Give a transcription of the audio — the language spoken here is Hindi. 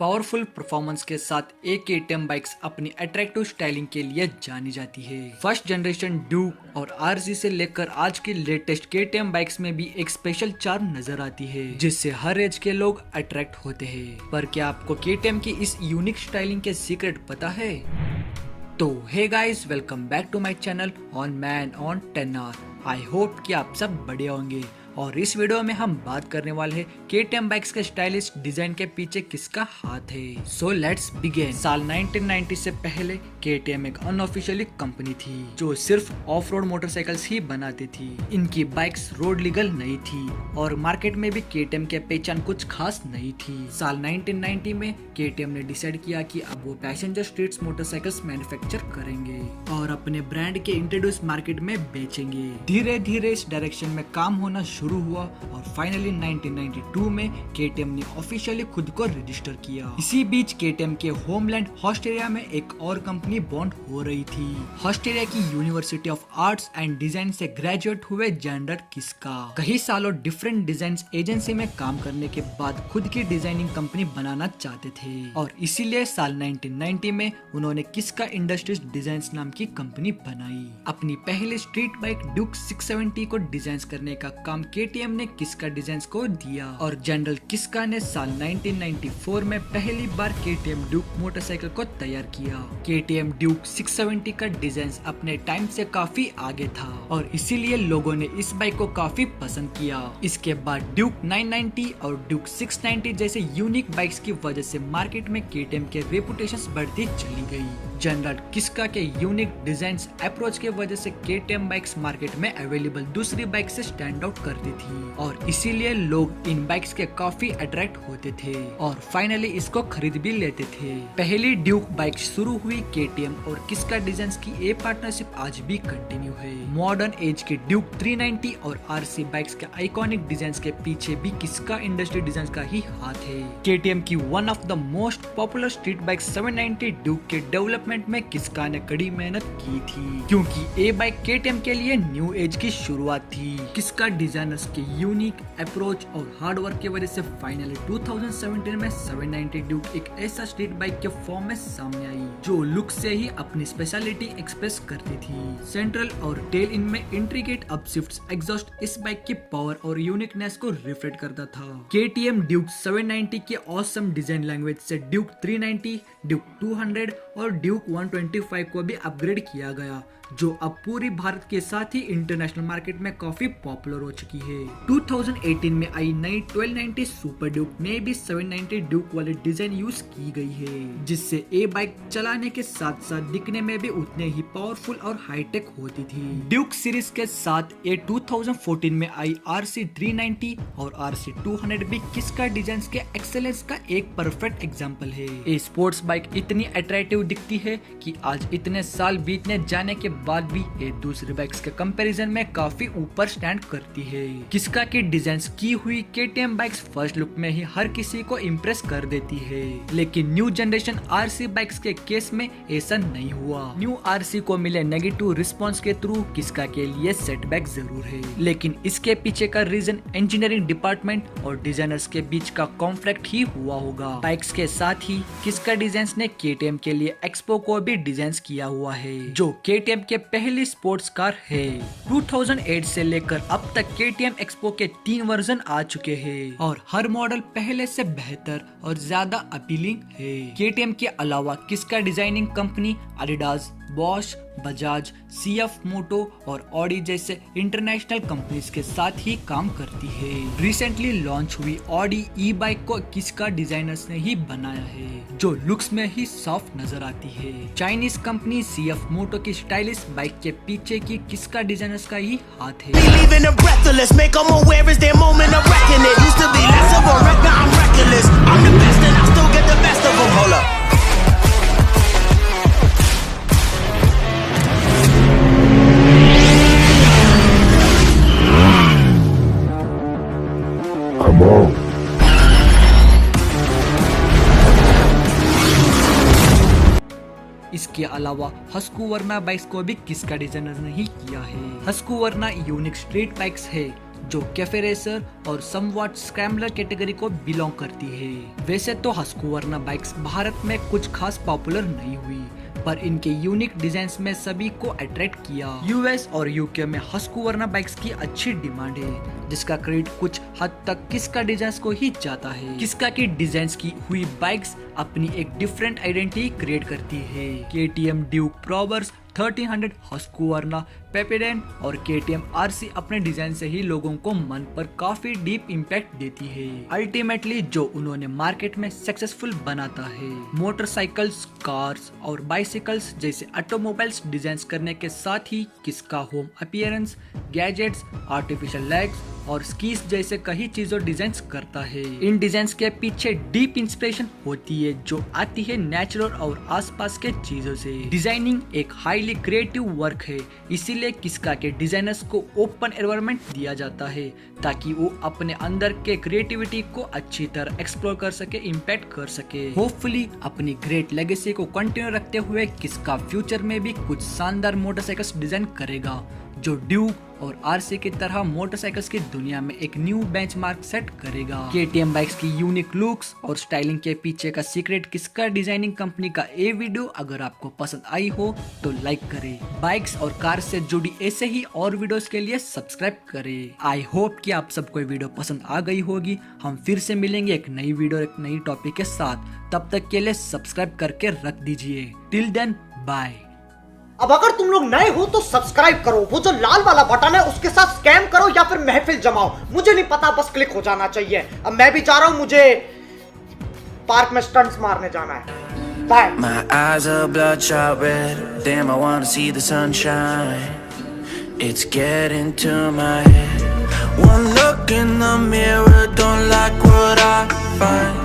पावरफुल परफॉर्मेंस के साथ एक केटीएम बाइक्स अपनी अट्रैक्टिव स्टाइलिंग के लिए जानी जाती है। फर्स्ट जनरेशन ड्यूक और आरसी से लेकर आज की लेटेस्ट केटीएम बाइक्स में भी एक स्पेशल चार्म नजर आती है, जिससे हर एज के लोग अट्रैक्ट होते हैं। पर क्या आपको केटीएम की इस यूनिक स्टाइलिंग के सीक्रेट पता है? तो hey guys, welcome back to my channel on man on 10R। I hope कि आप सब बढ़िया होंगे और इस वीडियो में हम बात करने वाले हैं केटीएम बाइक्स के स्टाइलिश डिजाइन के पीछे किसका हाथ है। So let's begin. साल 1990 से पहले केटीएम एक अनऑफिशियली कंपनी थी जो सिर्फ ऑफ रोड मोटरसाइकिल्स ही बनाती थी। इनकी बाइक्स रोड लीगल नहीं थी और मार्केट में भी केटीएम की पहचान कुछ खास नहीं थी। साल 1990 में केटीएम ने डिसाइड किया कि अब वो पैसेंजर स्ट्रीट्स मोटरसाइकिल्स मैन्युफैक्चर करेंगे और अपने ब्रांड के इंट्रोड्यूस मार्केट में बेचेंगे। धीरे धीरे इस डायरेक्शन में काम होना शुरू हुआ और फाइनली 1992 में केटीएम ने ऑफिशियली खुद को रजिस्टर किया। इसी बीच केटीएम के होमलैंड ऑस्ट्रेलिया में एक और कंपनी बॉन्ड हो रही थी। ऑस्ट्रेलिया की university of arts and design से ग्रेजुएट हुए जनरल किस्का कई सालों डिफरेंट डिजाइन एजेंसी में काम करने के बाद खुद की डिजाइनिंग कंपनी बनाना चाहते थे और इसीलिए साल 1990 में उन्होंने किस्का इंडस्ट्रीज डिजाइन नाम की कंपनी बनाई। अपनी पहली स्ट्रीट बाइक ड्यूक 670 को डिजाइन करने का काम केटीएम ने किस्का डिजाइन्स को दिया और जनरल किस्का ने साल 1994 में पहली बार केटीएम ड्यूक मोटरसाइकिल को तैयार किया। केटीएम ड्यूक 670 का डिजाइन अपने टाइम से काफी आगे था और इसीलिए लोगों ने इस बाइक को काफी पसंद किया। इसके बाद ड्यूक 990 और ड्यूक 690 जैसे यूनिक बाइक्स की वजह से मार्केट में केटीएम के रेपुटेशन बढ़ती चली गई। जनरल किस्का के यूनिक डिजाइन अप्रोच के वजह से केटीएम बाइक्स मार्केट में अवेलेबल दूसरी बाइक से स्टैंड आउट करती थी और इसीलिए लोग इन बाइक्स के काफी अट्रैक्ट होते थे और फाइनली इसको खरीद भी लेते थे। पहली ड्यूक बाइक शुरू हुई केटीएम और किस्का डिजाइन की ये पार्टनरशिप आज भी कंटिन्यू है। मॉडर्न एज के ड्यूक 390 और आरसी बाइक्स के आइकॉनिक डिजाइन के पीछे भी किस्का इंडस्ट्री डिजाइन का ही हाथ है। केटीएम की one of the most popular street bike 790 Duke के डेवलपमेंट में किस्का ने कड़ी मेहनत की थी, क्योंकि ये बाइक केटीएम के लिए न्यू एज की शुरुआत थी। किस्का डिजाइनर्स के यूनिक अप्रोच और हार्ड वर्क की वजह से फाइनली 2017 में 790 ड्यूक एक ऐसा स्ट्रीट बाइक के फॉर्म में सामने आई जो लुक से ही अपनी स्पेशलिटी एक्सप्रेस करती थी। सेंट्रल और टेल इन में इंट्रिकेट अपशिफ्ट्स एग्जॉस्ट इस बाइक की पावर और यूनिकनेस को रिफ्लेक्ट करता था। केटीएम ड्यूक 790 के ऑसम डिजाइन लैंग्वेज से ड्यूक 390, ड्यूक 200 और ड्यूक 125 को भी अपग्रेड किया गया, जो अब पूरी भारत के साथ ही इंटरनेशनल मार्केट में काफी पॉपुलर हो चुकी है। 2018 में आई नई 1290 सुपर ड्यूक में भी 790 ड्यूक वाले डिजाइन यूज की गई है, जिससे ये बाइक चलाने के साथ साथ दिखने में भी उतने ही पावरफुल और हाईटेक होती थी। ड्यूक सीरीज के साथ ये 2014 में आई RC 390 और RC 200 भी किस्का डिजाइन के एक्सेलेंस का एक परफेक्ट एग्जाम्पल है। ये स्पोर्ट्स बाइक इतनी अट्रैक्टिव दिखती है कि आज इतने साल बीतने जाने के बाद भी ये दूसरी बाइक्स के कंपैरिजन में काफी ऊपर स्टैंड करती है। किस्का की डिजाइन की हुई केटीएम बाइक्स फर्स्ट लुक में ही हर किसी को इम्प्रेस कर देती है, लेकिन न्यू जनरेशन आरसी बाइक्स के केस में ऐसा नहीं हुआ। न्यू आरसी को मिले नेगेटिव रिस्पॉन्स के थ्रू किस्का के लिए सेटबैक जरूर है, लेकिन इसके पीछे का रीजन इंजीनियरिंग डिपार्टमेंट और डिजाइनर्स के बीच का कॉन्फ्लिक्ट ही हुआ होगा। बाइक्स के साथ ही किस्का डिजाइन ने केटीएम के लिए एक्सपो को भी डिजाइन किया हुआ है, जो केटीएम के पहली स्पोर्ट्स कार है। 2008 से लेकर अब तक केटीएम एक्सपो के 3 वर्जन आ चुके हैं और हर मॉडल पहले से बेहतर और ज्यादा अपीलिंग है। केटीएम के अलावा Kiska designing company Adidas, Bosch, Bajaj, CF moto और ऑडी जैसे इंटरनेशनल कंपनीज के साथ ही काम करती है। रिसेंटली लॉन्च हुई ऑडी ई बाइक को किस्का डिजाइनर्स ने ही बनाया है, जो लुक्स में ही सॉफ्ट नजर आती है। चाइनीज कंपनी CF मोटो की स्टाइलिश बाइक के पीछे की किस्का डिजाइनर्स का ही हाथ है। इसके अलावा हस्कूवर्ना बाइक्स को भी किस्का डिजाइनर ने ही किया है। हस्कूवर्ना यूनिक स्ट्रीट बाइक्स है जो कैफे रेसर और समवॉट स्क्रैम्बलर कैटेगरी को बिलोंग करती है। वैसे तो हस्कवर्ना बाइक्स भारत में कुछ खास पॉपुलर नहीं हुई, पर इनके यूनिक डिजाइन्स में सभी को अट्रैक्ट किया। यूएस और यूके में हस्कवर्ना बाइक्स की अच्छी डिमांड है, जिसका क्रेडिट कुछ हद तक किस्का डिजाइन्स को ही जाता है। किस्का की डिजाइन्स की हुई बाइक्स अपनी एक डिफरेंट आइडेंटिटी क्रिएट करती है। केटीएम ड्यूक प्रोवर्स 1300, हस्कवर्ना, पेपेडेन और केटीएम आरसी अपने डिजाइन से ही लोगों को मन पर काफी डीप इम्पैक्ट देती है। अल्टीमेटली जो उन्होंने मार्केट में सक्सेसफुल बनाता है। मोटरसाइकिल्स, कार्स और बाइसिकल्स जैसे ऑटोमोबाइल्स डिजाइन करने के साथ ही Kiska home appliances, gadgets, artificial legs और स्कीज जैसे कई चीजों डिजाइन करता है। इन डिजाइन्स के पीछे डीप इंस्पिरेशन होती है जो आती है नेचुरल और आसपास के चीजों से। डिजाइनिंग एक हाईली क्रिएटिव वर्क है, इसीलिए किस्का के डिजाइनर्स को ओपन एनवायरनमेंट दिया जाता है ताकि वो अपने अंदर के क्रिएटिविटी को अच्छी तरह एक्सप्लोर कर सके, इम्पैक्ट कर सके। होपफुली अपनी ग्रेट लेगेसी को कंटिन्यू रखते हुए किस्का फ्यूचर में भी कुछ शानदार मोटरसाइकिल्स डिजाइन करेगा जो ड्यूक और आरसी की तरह मोटरसाइकिल्स की दुनिया में एक न्यू बेंचमार्क सेट करेगा। केटीएम बाइक्स की यूनिक लुक्स और स्टाइलिंग के पीछे का सीक्रेट किस्का डिजाइनिंग कंपनी का ये वीडियो अगर आपको पसंद आई हो तो लाइक करें। बाइक्स और कार से जुड़ी ऐसे ही और वीडियोस के लिए सब्सक्राइब करें। आई होप कि आप सबको ये वीडियो पसंद आ गई होगी। हम फिर से मिलेंगे एक नई वीडियो, एक नई टॉपिक के साथ। तब तक के लिए सब्सक्राइब करके रख दीजिए। Till then bye. अब अगर तुम लोग नए हो तो सब्सक्राइब करो, वो जो लाल वाला बटन है उसके साथ स्कैम करो या फिर महफिल जमाओ, मुझे नहीं पता, बस क्लिक हो जाना चाहिए। अब मैं भी जा रहा हूं, मुझे पार्क में स्टंट्स मारने जाना है। Bye. My eyes are bloodshot red. Damn, I wanna see the sunshine. It's getting to my head. One look in the mirror, don't like what I find.